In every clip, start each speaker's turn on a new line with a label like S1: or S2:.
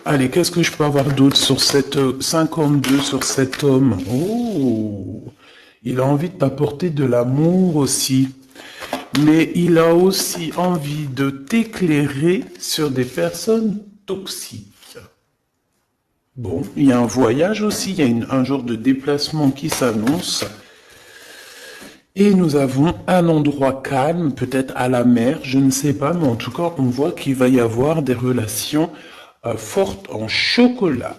S1: Allez, qu'est-ce que je peux avoir d'autre sur cette 52 sur cet homme? Oh, il a envie de t'apporter de l'amour aussi. Mais il a aussi envie de t'éclairer sur des personnes toxiques. Bon, il y a un voyage aussi, il y a un genre de déplacement qui s'annonce. Et nous avons un endroit calme, peut-être à la mer, je ne sais pas, mais en tout cas, on voit qu'il va y avoir des relations fortes en chocolat.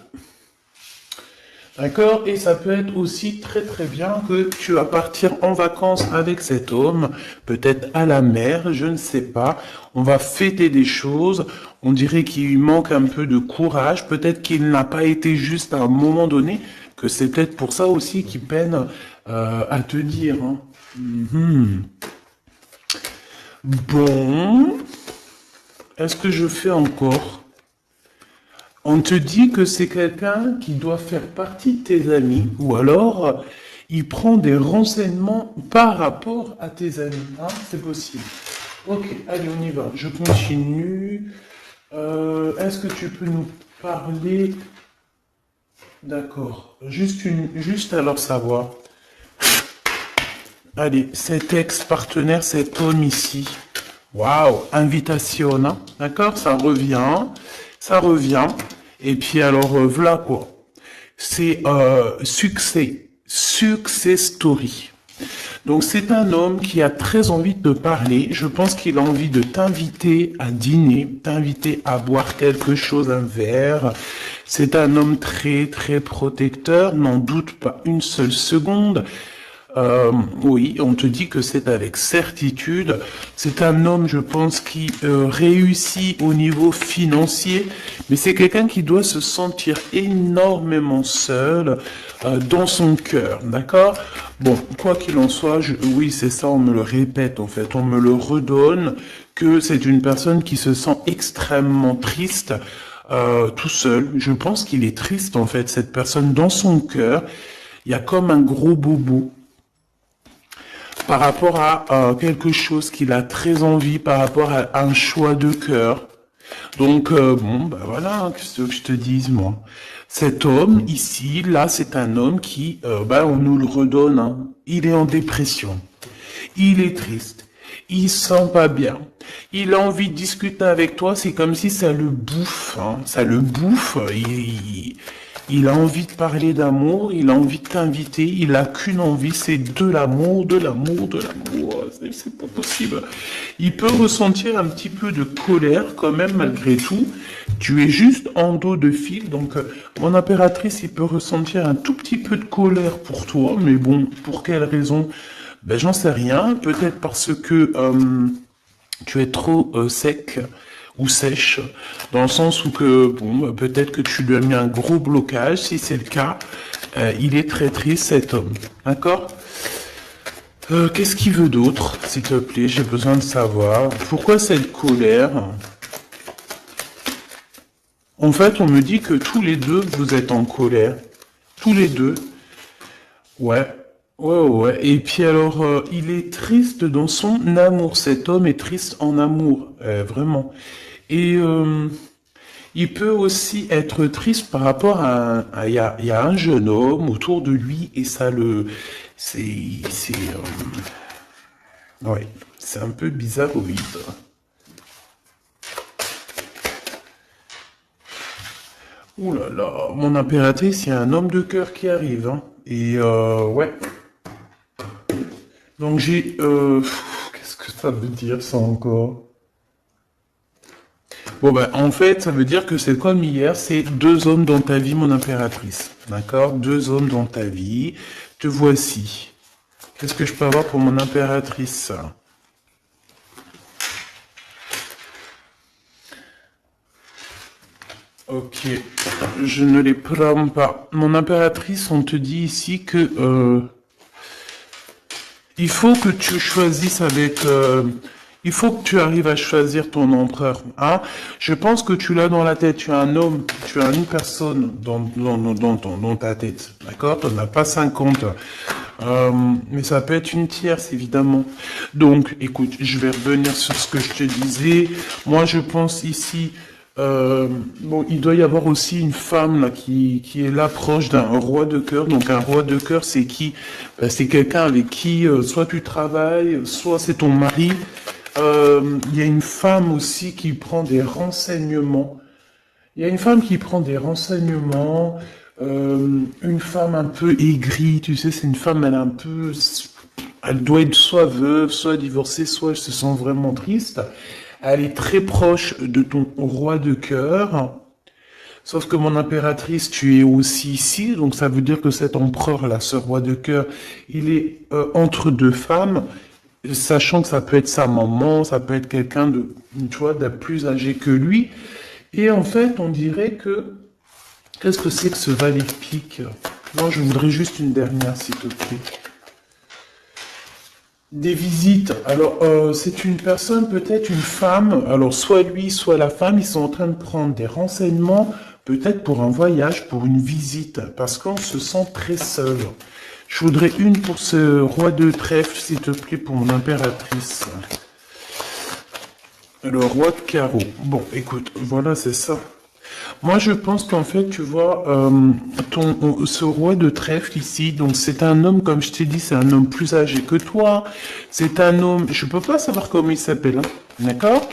S1: D'accord? Et ça peut être aussi très très bien que tu vas partir en vacances avec cet homme, peut-être à la mer, je ne sais pas. On va fêter des choses, on dirait qu'il lui manque un peu de courage, peut-être qu'il n'a pas été juste à un moment donné, que c'est peut-être pour ça aussi qu'il peine à te dire. Hein. Mhm. Bon, est-ce que je fais encore? On te dit que c'est quelqu'un qui doit faire partie de tes amis, ou alors il prend des renseignements par rapport à tes amis. Hein, c'est possible. Ok, allez, on y va. Je continue. Est-ce que tu peux nous parler? D'accord. Juste alors savoir. Allez, cet ex-partenaire, cet homme ici. Waouh, invitation, hein. D'accord, ça revient. Ça revient. Et puis alors, voilà quoi. C'est succès. Success story. Donc c'est un homme qui a très envie de te parler. Je pense qu'il a envie de t'inviter à dîner, t'inviter à boire quelque chose, un verre. C'est un homme très très protecteur, n'en doute pas une seule seconde. Oui, on te dit que c'est avec certitude. C'est un homme, je pense, qui réussit au niveau financier, mais c'est quelqu'un qui doit se sentir énormément seul dans son cœur, d'accord? Bon, quoi qu'il en soit, oui, c'est ça, on me le répète en fait, on me le redonne, que c'est une personne qui se sent extrêmement triste. Tout seul, je pense qu'il est triste en fait, cette personne dans son cœur. Il y a comme un gros bobo par rapport à quelque chose qu'il a très envie, par rapport à un choix de cœur. Donc, bon, bah voilà, hein, qu'est-ce que je te dise, moi. Cet homme, ici, là, c'est un homme qui, bah, on nous le redonne, hein. Il est en dépression. Il est triste. Il se sent pas bien. Il a envie de discuter avec toi, c'est comme si ça le bouffe, hein. Ça le bouffe. Il a envie de parler d'amour, il a envie de t'inviter, il a qu'une envie, c'est de l'amour, de l'amour, de l'amour. C'est pas possible. Il peut ressentir un petit peu de colère quand même malgré tout. Tu es juste en dos de fil, donc mon impératrice, il peut ressentir un tout petit peu de colère pour toi, mais bon, pour quelle raison? Ben j'en sais rien. Peut-être parce que tu es trop sec ou sèche, dans le sens où que, bon, peut-être que tu lui as mis un gros blocage, si c'est le cas, il est très triste cet homme, d'accord? Qu'est-ce qu'il veut d'autre, s'il te plaît, j'ai besoin de savoir. Pourquoi cette colère? En fait, on me dit que tous les deux, vous êtes en colère. Tous les deux. Ouais. Ouais, ouais. Et puis alors, il est triste dans son amour. Cet homme est triste en amour, vraiment. Et il peut aussi être triste par rapport il y a un jeune homme autour de lui et ça le, ouais, c'est un peu bizarroïde. Ouh là là, mon impératrice, il y a un homme de cœur qui arrive, hein. Et ouais. Donc qu'est-ce que ça veut dire ça encore? Bon ben en fait, ça veut dire que c'est comme hier, c'est deux hommes dans ta vie, mon impératrice. D'accord? Deux hommes dans ta vie. Te voici. Qu'est-ce que je peux avoir pour mon impératrice? Ok, je ne les prends pas. Mon impératrice, on te dit ici que il faut que tu choisisses avec... il faut que tu arrives à choisir ton empereur. Hein? Je pense que tu l'as dans la tête. Tu as un homme, tu as une personne dans ta tête. D'accord? Tu n'en as pas 50. Mais ça peut être une tierce, évidemment. Donc, écoute, je vais revenir sur ce que je te disais. Moi, je pense ici Bon, il doit y avoir aussi une femme là qui est là proche d'un roi de cœur. Donc un roi de cœur, c'est qui? C'est quelqu'un avec qui soit tu travailles, soit c'est ton mari. Il y a une femme aussi qui prend des renseignements. Il y a une femme qui prend des renseignements. Une femme un peu aigrie, tu sais, c'est une femme, elle est un peu, elle doit être soit veuve, soit divorcée, soit elle se sent vraiment triste. Elle est très proche de ton roi de cœur. Sauf que mon impératrice, tu es aussi ici, donc ça veut dire que cet empereur-là, ce roi de cœur, il est entre deux femmes, sachant que ça peut être sa maman, ça peut être quelqu'un de, tu vois, de plus âgé que lui. Et en fait, on dirait que, qu'est-ce que c'est que ce valet de pique? Non, je voudrais juste une dernière, s'il te plaît. Des visites. Alors, c'est une personne, peut-être une femme. Alors, soit lui, soit la femme, ils sont en train de prendre des renseignements, peut-être pour un voyage, pour une visite, parce qu'on se sent très seul. Je voudrais une pour ce roi de trèfle, s'il te plaît, pour mon impératrice. Le roi de carreau. Bon, écoute, voilà, c'est ça. Moi, je pense qu'en fait, tu vois, ce roi de trèfle ici, donc c'est un homme, comme je t'ai dit, c'est un homme plus âgé que toi. C'est un homme, je peux pas savoir comment il s'appelle, hein, d'accord?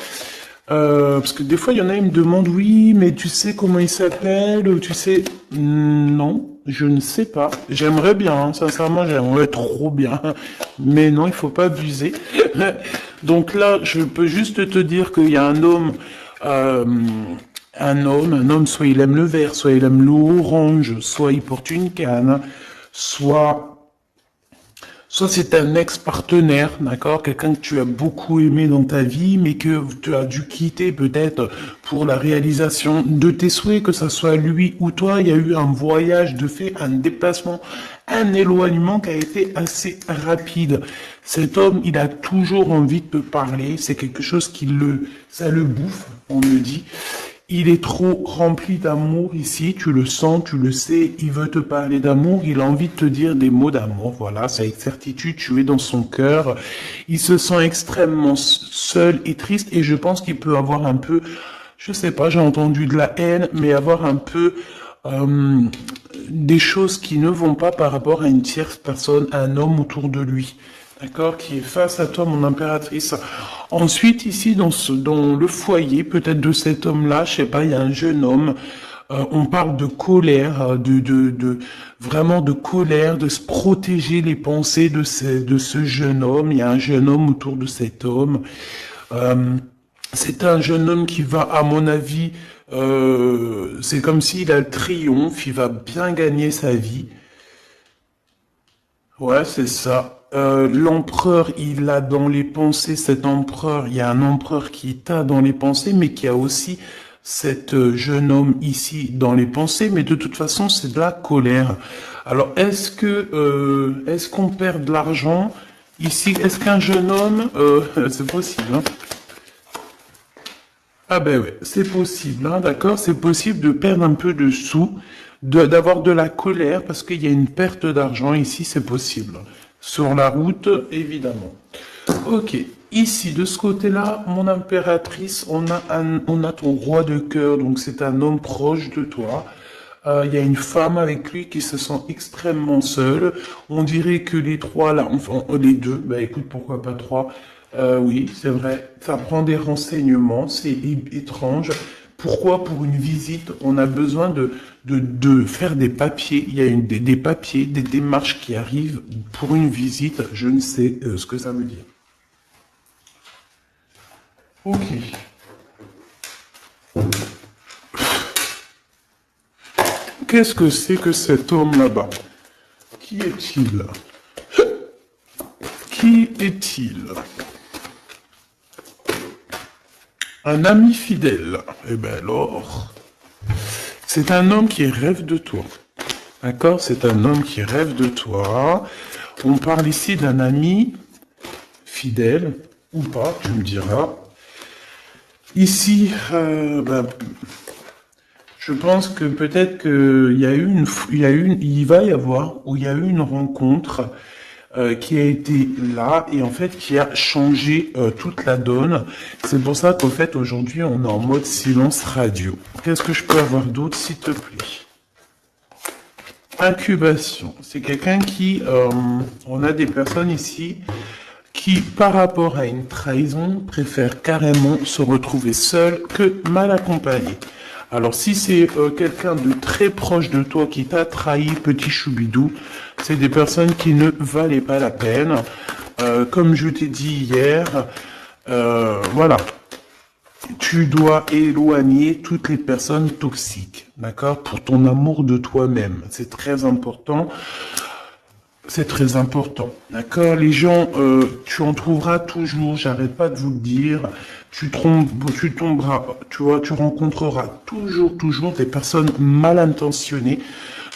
S1: Parce que des fois, il y en a, ils me demandent, oui, mais tu sais comment il s'appelle, ou tu sais, non, je ne sais pas. J'aimerais bien, hein, sincèrement, j'aimerais trop bien, mais non, il faut pas abuser. Donc là, je peux juste te dire qu'il y a euh, un homme, soit il aime le vert, soit il aime l'orange, soit il porte une canne, soit c'est un ex-partenaire, d'accord? Quelqu'un que tu as beaucoup aimé dans ta vie, mais que tu as dû quitter peut-être pour la réalisation de tes souhaits, que ce soit lui ou toi. Il y a eu un voyage de fait, un déplacement, un éloignement qui a été assez rapide. Cet homme, il a toujours envie de te parler. C'est quelque chose ça le bouffe, on me dit. Il est trop rempli d'amour ici, tu le sens, tu le sais, il veut te parler d'amour, il a envie de te dire des mots d'amour, voilà, c'est avec certitude, tu es dans son cœur. Il se sent extrêmement seul et triste et je pense qu'il peut avoir un peu, je sais pas, j'ai entendu de la haine, mais avoir un peu euh, des choses qui ne vont pas par rapport à une tierce personne, à un homme autour de lui. D'accord, qui est face à toi, mon impératrice. Ensuite, ici, dans le foyer, peut-être de cet homme-là, je sais pas, il y a un jeune homme. On parle de colère, vraiment de colère, de se protéger les pensées de ce jeune homme. Il y a un jeune homme autour de cet homme. Euh, c'est un jeune homme qui va, à mon avis, c'est comme s'il a le triomphe, il va bien gagner sa vie. Ouais, c'est ça. L'empereur, il a dans les pensées, cet empereur, il y a un empereur qui t'a dans les pensées, mais qui a aussi cet jeune homme ici dans les pensées, mais de toute façon, c'est de la colère. Alors, est-ce qu'on perd de l'argent ici? Est-ce qu'un jeune homme, c'est possible, hein? Ah ben ouais, c'est possible, hein, d'accord? C'est possible de perdre un peu de sous, d'avoir de la colère, parce qu'il y a une perte d'argent ici, c'est possible. Sur la route, évidemment. Ok, ici, de ce côté-là, mon impératrice, on a ton roi de cœur, donc c'est un homme proche de toi. Il y a une femme avec lui qui se sent extrêmement seule. On dirait que les trois là, enfin les deux, bah écoute, pourquoi pas trois? Oui, c'est vrai. Ça prend des renseignements, c'est étrange. Pourquoi pour une visite, on a besoin de faire des papiers? Il y a des papiers, des démarches qui arrivent pour une visite. Je ne sais ce que ça veut dire. Ok. Qu'est-ce que c'est que cet homme là-bas? Qui est-il? Qui est-il? Un ami fidèle. Eh ben alors, c'est un homme qui rêve de toi. D'accord? C'est un homme qui rêve de toi. On parle ici d'un ami fidèle, ou pas, tu me diras. Ici, je pense que peut-être qu'il y a eu il va y avoir, ou il y a eu une rencontre qui a été là et en fait qui a changé toute la donne. C'est pour ça qu'en fait aujourd'hui on est en mode silence radio. Qu'est-ce que je peux avoir d'autre s'il te plaît? Incubation, c'est quelqu'un qui, on a des personnes ici qui, par rapport à une trahison, préfèrent carrément se retrouver seul que mal accompagné. Alors si c'est quelqu'un de très proche de toi qui t'a trahi, petit choubidou, c'est des personnes qui ne valaient pas la peine. Comme je t'ai dit hier, voilà. Tu dois éloigner toutes les personnes toxiques, d'accord? Pour ton amour de toi-même. C'est très important. C'est très important, d'accord? Les gens, tu en trouveras toujours, j'arrête pas de vous le dire, tu tomberas, tu vois, tu rencontreras toujours des personnes mal intentionnées.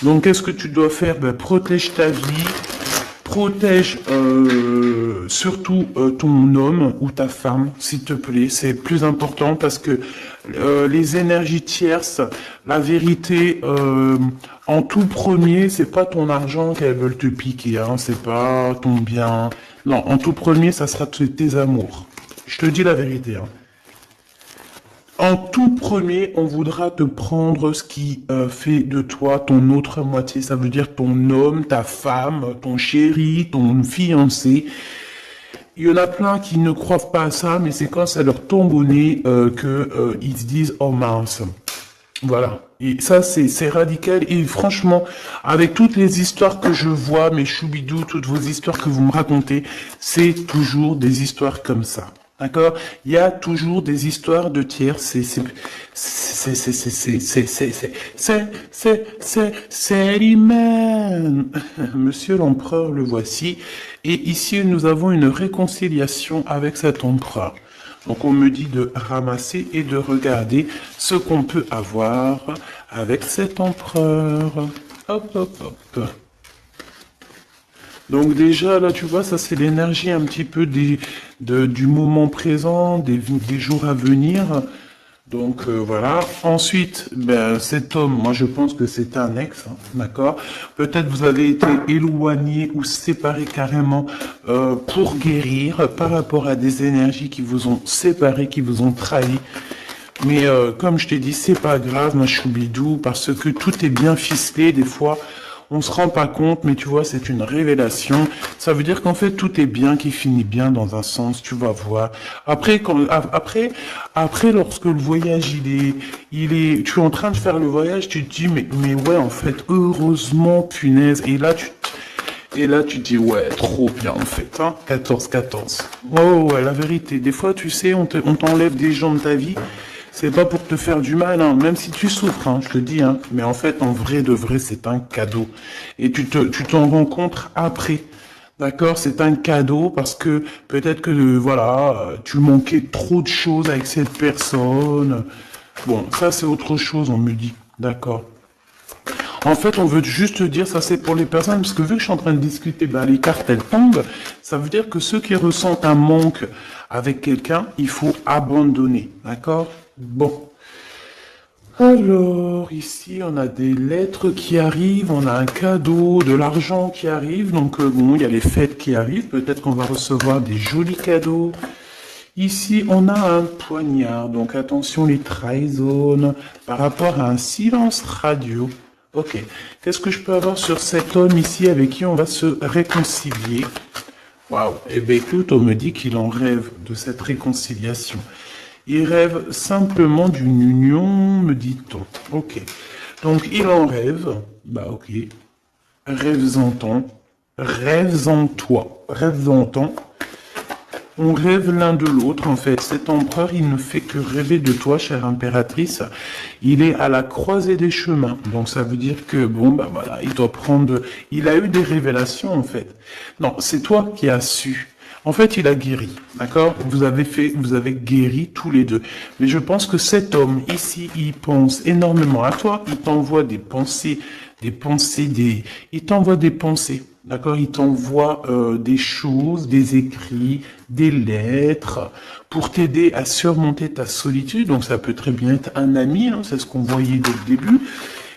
S1: Donc, qu'est-ce que tu dois faire? Ben, protège ta vie, protège surtout ton homme ou ta femme, s'il te plaît. C'est plus important parce que les énergies tierces, la vérité, en tout premier, c'est pas ton argent qu'elles veulent te piquer, hein, c'est pas ton bien. Non, en tout premier, ça sera tes amours. Je te dis la vérité, hein. En tout premier, on voudra te prendre ce qui fait de toi ton autre moitié. Ça veut dire ton homme, ta femme, ton chéri, ton fiancé. Il y en a plein qui ne croient pas à ça, mais c'est quand ça leur tombe au nez que ils se disent « Oh mince ». Voilà. Et ça, c'est radical. Et franchement, avec toutes les histoires que je vois, mes choubidous, toutes vos histoires que vous me racontez, c'est toujours des histoires comme ça. D'accord? Il y a toujours des histoires de tiers. C'est l'humain. Monsieur l'empereur, le voici. Et ici, nous avons une réconciliation avec cet empereur. Donc on me dit de ramasser et de regarder ce qu'on peut avoir avec cet empereur. Hop, hop, hop. Donc déjà, là, tu vois, ça c'est l'énergie un petit peu du moment présent, des jours à venir. Donc voilà. Ensuite, ben, cet homme, moi je pense que c'est un ex, hein, d'accord? Peut-être vous avez été éloigné ou séparé carrément pour guérir par rapport à des énergies qui vous ont séparé, qui vous ont trahi. Mais comme je t'ai dit, c'est pas grave, ma choubidou, parce que tout est bien ficelé. Des fois, on se rend pas compte, mais tu vois, c'est une révélation. Ça veut dire qu'en fait, tout est bien, qui finit bien dans un sens, tu vas voir. Après, lorsque le voyage, tu es en train de faire le voyage, tu te dis, mais ouais, en fait, heureusement, punaise. Et là, tu te dis, ouais, trop bien, en fait, hein. 14-14. Oh, ouais, la vérité. Des fois, tu sais, on t'enlève des gens de ta vie. C'est pas pour te faire du mal, hein, même si tu souffres, hein, je te dis, hein. Mais en fait, en vrai de vrai, c'est un cadeau. Et tu t'en rencontres après. D'accord? C'est un cadeau parce que peut-être que, voilà, tu manquais trop de choses avec cette personne. Bon, ça, c'est autre chose, on me dit. D'accord? En fait, on veut juste te dire, ça c'est pour les personnes, parce que vu que je suis en train de discuter, ben, les cartes elles tombent, ça veut dire que ceux qui ressentent un manque avec quelqu'un, il faut abandonner, d'accord? Bon. Alors, ici, on a des lettres qui arrivent, on a un cadeau, de l'argent qui arrive, donc bon, il y a les fêtes qui arrivent, peut-être qu'on va recevoir des jolis cadeaux. Ici, on a un poignard, donc attention les trahisons par rapport à un silence radio. Ok, qu'est-ce que je peux avoir sur cet homme ici avec qui on va se réconcilier? Waouh, eh bien écoute, on me dit qu'il en rêve de cette réconciliation. Il rêve simplement d'une union, me dit-on. Ok, donc il en rêve, bah ok, rêves-en-toi, rêves-en-toi. On rêve l'un de l'autre, en fait. Cet empereur, il ne fait que rêver de toi, chère impératrice. Il est à la croisée des chemins. Donc, ça veut dire que, bon, bah voilà, il a eu des révélations, en fait. Non, c'est toi qui as su. En fait, il a guéri, d'accord? Vous avez guéri tous les deux. Mais je pense que cet homme, ici, il pense énormément à toi. Il t'envoie des pensées, il t'envoie des pensées. D'accord, il t'envoie des choses, des écrits, des lettres pour t'aider à surmonter ta solitude. Donc ça peut très bien être un ami, hein, c'est ce qu'on voyait dès le début.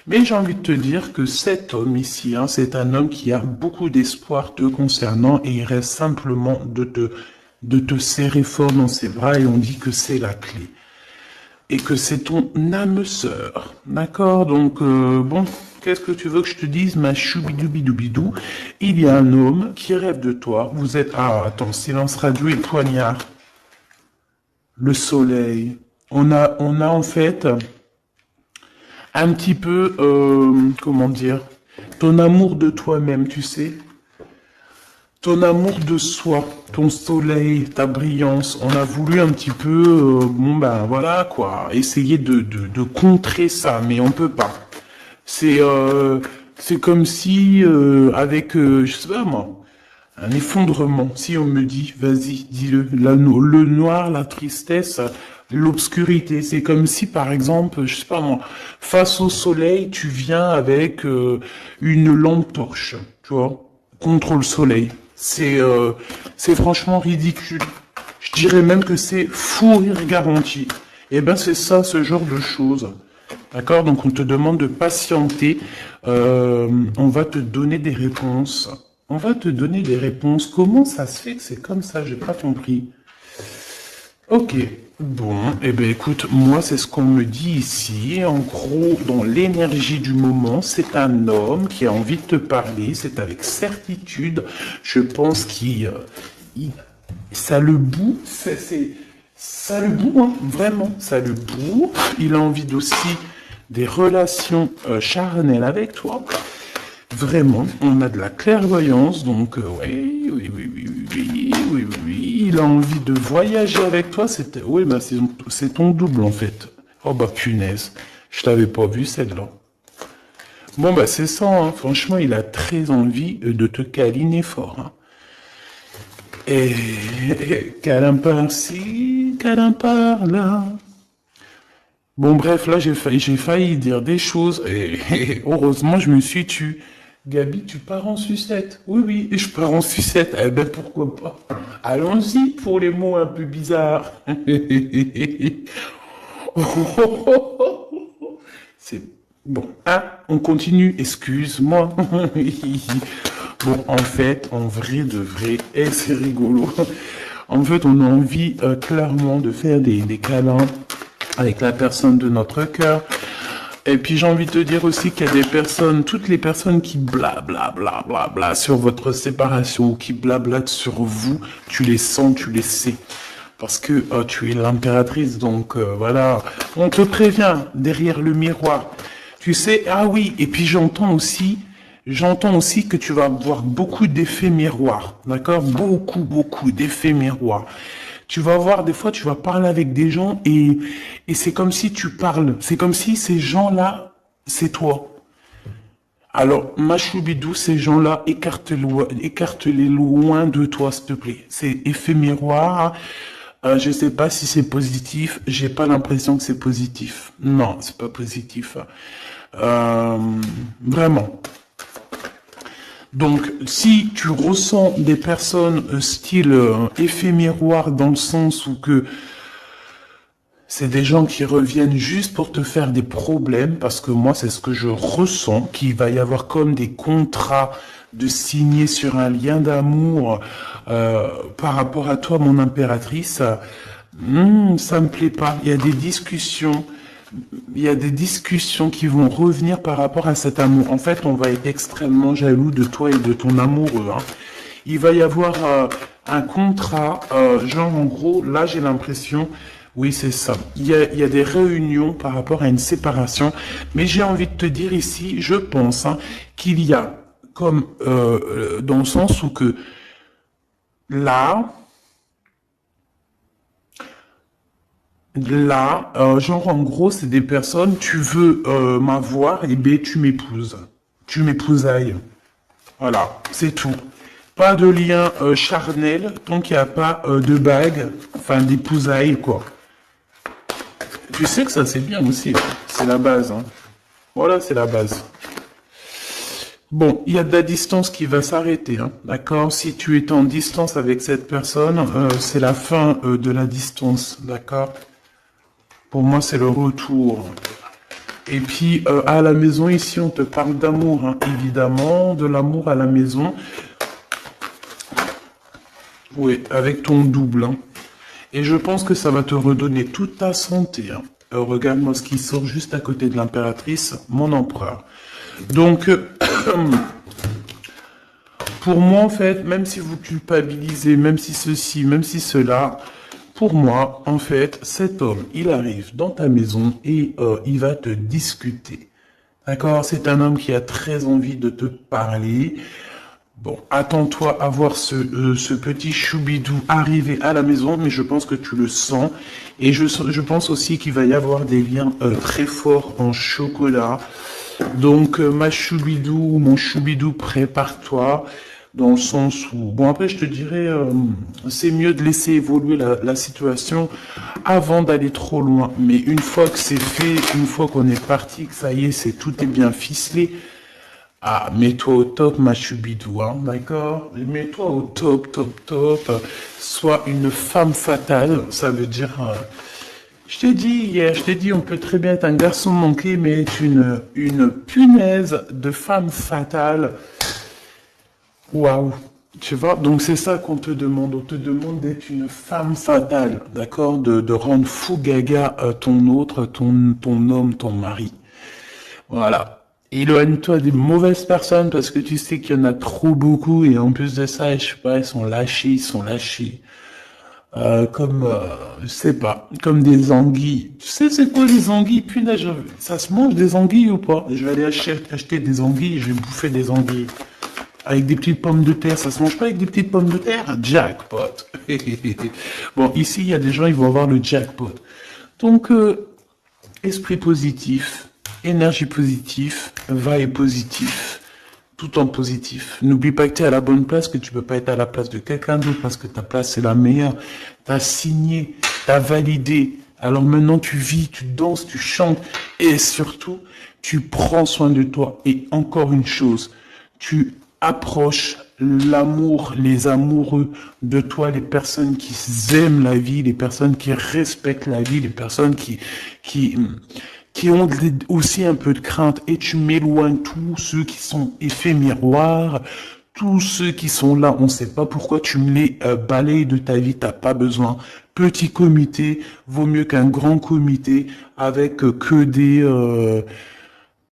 S1: Mais j'ai envie de te dire que cet homme ici, hein, c'est un homme qui a beaucoup d'espoir te concernant et il reste simplement de te serrer fort dans ses bras et on dit que c'est la clé. Et que c'est ton âme sœur. D'accord? Donc, bon, qu'est-ce que tu veux que je te dise, ma choubidoubidou? Il y a un homme qui rêve de toi. Vous êtes... Ah, attends, silence radio et poignard. Le soleil. On a en fait un petit peu, comment dire, ton amour de toi-même, tu sais. Ton amour de soi, ton soleil, ta brillance, on a voulu un petit peu, bon ben voilà quoi, essayer de contrer ça, mais on peut pas. C'est comme si avec, je sais pas moi, un effondrement. Si on me dit, vas-y, dis-le, le noir, la tristesse, l'obscurité, c'est comme si par exemple, je sais pas moi, face au soleil, tu viens avec une lampe torche, tu vois, contre le soleil. C'est franchement ridicule. Je dirais même que c'est fou rire garanti. Et ben c'est ça, ce genre de choses. D'accord? Donc on te demande de patienter. On va te donner des réponses. On va te donner des réponses. Comment ça se fait que c'est comme ça? J'ai pas compris. Ok. Bon, eh ben écoute, moi c'est ce qu'on me dit ici. En gros, dans l'énergie du moment, c'est un homme qui a envie de te parler. C'est avec certitude. Je pense ça le bout. Ça le bout, hein, vraiment, ça le bout. Il a envie aussi des relations charnelles avec toi. Vraiment, on a de la clairvoyance, donc oui, oui, oui, oui, oui, oui, oui, oui, il a envie de voyager avec toi, oui, bah c'est ton double en fait. Oh bah punaise, je t'avais pas vu celle-là. Bon bah c'est ça, hein. Franchement, il a très envie de te câliner fort. Hein. Et câlin par-ci, câlin par-là. Bon bref, là j'ai failli dire des choses et heureusement je me suis tu. Gabi, tu pars en sucette? Oui, oui, je pars en sucette. Eh ben, pourquoi pas? Allons-y pour les mots un peu bizarres. C'est bon. Ah, on continue. Excuse-moi. Bon, en fait, en vrai de vrai, et c'est rigolo. En fait, on a envie clairement de faire des câlins avec la personne de notre cœur. Et puis j'ai envie de te dire aussi qu'il y a des personnes, toutes les personnes qui bla sur votre séparation ou qui blablatent sur vous, tu les sens, tu les sais. Parce que tu es l'impératrice, donc voilà. On te prévient derrière le miroir. Tu sais, ah oui, et puis j'entends aussi que tu vas avoir beaucoup d'effets miroirs. D'accord? Beaucoup d'effets miroirs. Tu vas voir, des fois, tu vas parler avec des gens et c'est comme si tu parles. C'est comme si ces gens-là, c'est toi. Alors, ma choubidou, ces gens-là, écarte-les loin de toi, s'il te plaît. C'est effet miroir. Je sais pas si c'est positif. J'ai pas l'impression que c'est positif. Non, c'est pas positif. Vraiment. Donc, si tu ressens des personnes style effet miroir dans le sens où que c'est des gens qui reviennent juste pour te faire des problèmes, parce que moi, c'est ce que je ressens, qu'il va y avoir comme des contrats de signer sur un lien d'amour par rapport à toi, mon impératrice, ça me plaît pas. Il y a des discussions. Il y a des discussions qui vont revenir par rapport à cet amour. En fait, on va être extrêmement jaloux de toi et de ton amoureux. Hein. Il va y avoir un contrat, genre en gros, là j'ai l'impression, oui c'est ça. Il y a des réunions par rapport à une séparation, mais j'ai envie de te dire ici, je pense hein, qu'il y a comme dans le sens où que là, genre en gros, c'est des personnes, tu veux m'avoir, et ben tu m'épouses. Tu m'épousailles. Voilà, c'est tout. Pas de lien charnel tant qu'il n'y a pas de bague, enfin d'épousailles, quoi. Tu sais que ça c'est bien aussi, c'est la base. Hein. Voilà, c'est la base. Bon, il y a de la distance qui va s'arrêter, hein, d'accord? Si tu es en distance avec cette personne, c'est la fin de la distance, d'accord? Pour moi, c'est le retour. Et puis, à la maison, ici, on te parle d'amour, hein, évidemment, de l'amour à la maison. Oui, avec ton double, hein. Et je pense que ça va te redonner toute ta santé, hein. Regarde-moi ce qui sort juste à côté de l'impératrice, mon empereur. Donc, pour moi, en fait, même si vous culpabilisez, même si ceci, même si cela, pour moi, en fait, cet homme, il arrive dans ta maison et il va te discuter. D'accord? C'est un homme qui a très envie de te parler. Bon, attends-toi à voir ce petit choubidou arriver à la maison, mais je pense que tu le sens. Et je pense aussi qu'il va y avoir des liens très forts en chocolat. Donc, ma choubidou, mon choubidou, prépare-toi. Dans le sens où, bon après je te dirais, c'est mieux de laisser évoluer la situation avant d'aller trop loin. Mais une fois que c'est fait, une fois qu'on est parti, que ça y est, tout est bien ficelé, ah, mets-toi au top, ma choubidou, hein, d'accord? Mets-toi au top, top, top. Sois une femme fatale, ça veut dire... je t'ai dit hier, je t'ai dit, on peut très bien être un garçon manqué, mais être une punaise de femme fatale. Waouh! Tu vois, donc c'est ça qu'on te demande. On te demande d'être une femme fatale, d'accord? De rendre fou gaga ton autre, ton homme, ton mari. Voilà. Éloigne-toi des mauvaises personnes parce que tu sais qu'il y en a trop beaucoup et en plus de ça, je sais pas, ils sont lâchés. Comme, je sais pas, comme des anguilles. Tu sais c'est quoi les anguilles? Punaise, ça se mange des anguilles ou pas? Je vais aller acheter des anguilles, je vais bouffer des anguilles. Avec des petites pommes de terre, ça se mange pas avec des petites pommes de terre? Jackpot. Bon, ici, il y a des gens, ils vont avoir le jackpot. Donc, esprit positif, énergie positive, vibe positif, tout en positif. N'oublie pas que tu es à la bonne place, que tu peux pas être à la place de quelqu'un d'autre parce que ta place c'est la meilleure. T'as signé, t'as validé. Alors maintenant tu vis, tu danses, tu chantes et surtout tu prends soin de toi. Et encore une chose, tu approches l'amour, les amoureux de toi, les personnes qui aiment la vie, les personnes qui respectent la vie, les personnes qui, qui ont aussi un peu de crainte et tu m'éloignes tous ceux qui sont effets miroirs, tous ceux qui sont là, on ne sait pas pourquoi tu me les balayes de ta vie, t'as pas besoin. Petit comité vaut mieux qu'un grand comité avec que des